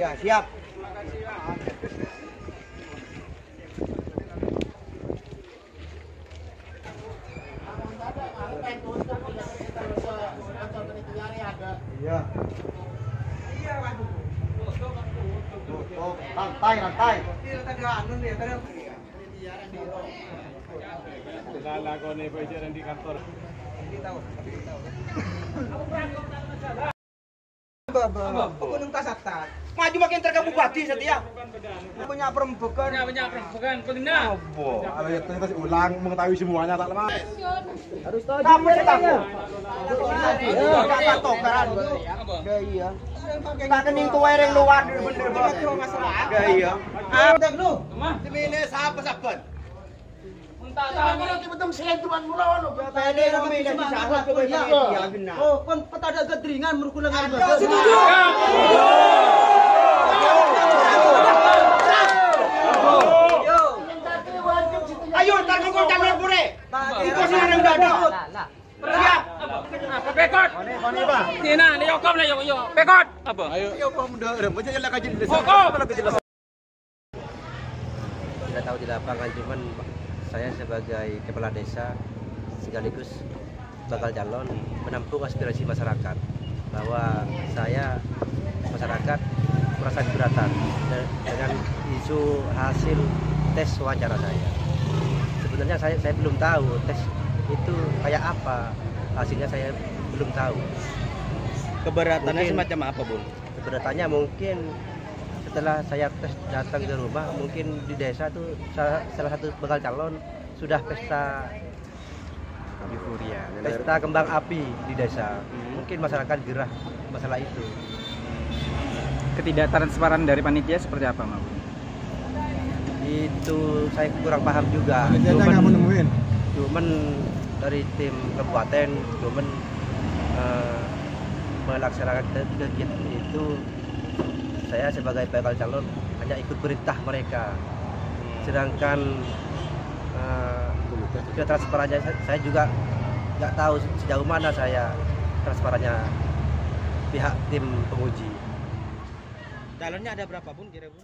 Ya, siap. Iya. Lantai. Lalakone pajaran di kantor. Gunung Kasata. Maju makin terke bupati setia. Punya perempuan. Kulina. Oh, itu kita ulang mengetahui semuanya tak lama. Harus tahu. Tapi tahu. Kata tokaran. Iya. Tak kening tuwa yang luar bener bener. Iya. Apa lu? Dimene sahabat-sahabat. Oh, kon petada gedringan merkulengan. Ayo, ntar kau jangan pure. Ikut sini dada. Siap. Apa pekot? Koni Pak. Tina, liyokom lah yo. Pekot. Apa? Ayo kau muda rembut aja lah kajian desa. Tidak tahu di lapangan, cuman saya sebagai kepala desa sekaligus bakal calon menampung aspirasi masyarakat bahwa masyarakat merasa keberatan dengan isu hasil tes wawancara saya. Sebenarnya saya belum tahu tes itu kayak apa, hasilnya saya belum tahu. Keberatannya Mungkin- semacam apa, Bun? Keberatannya mungkin setelah saya tes datang ke rumah, mungkin di desa tuh salah satu bakal calon sudah pesta kembang api di desa. Mungkin masyarakat gerah masalah itu. Ketidaktransparan dari panitia seperti apa, Mas? Itu saya kurang paham juga. Jangan kamu nemuin. Cuman dari tim kabupaten melaksanakan kegiatan itu, saya sebagai bakal calon hanya ikut perintah mereka. Sedangkan transparannya saya juga nggak tahu sejauh mana saya transparannya pihak tim penguji. Calonnya ada berapa, Bun, kira-kira?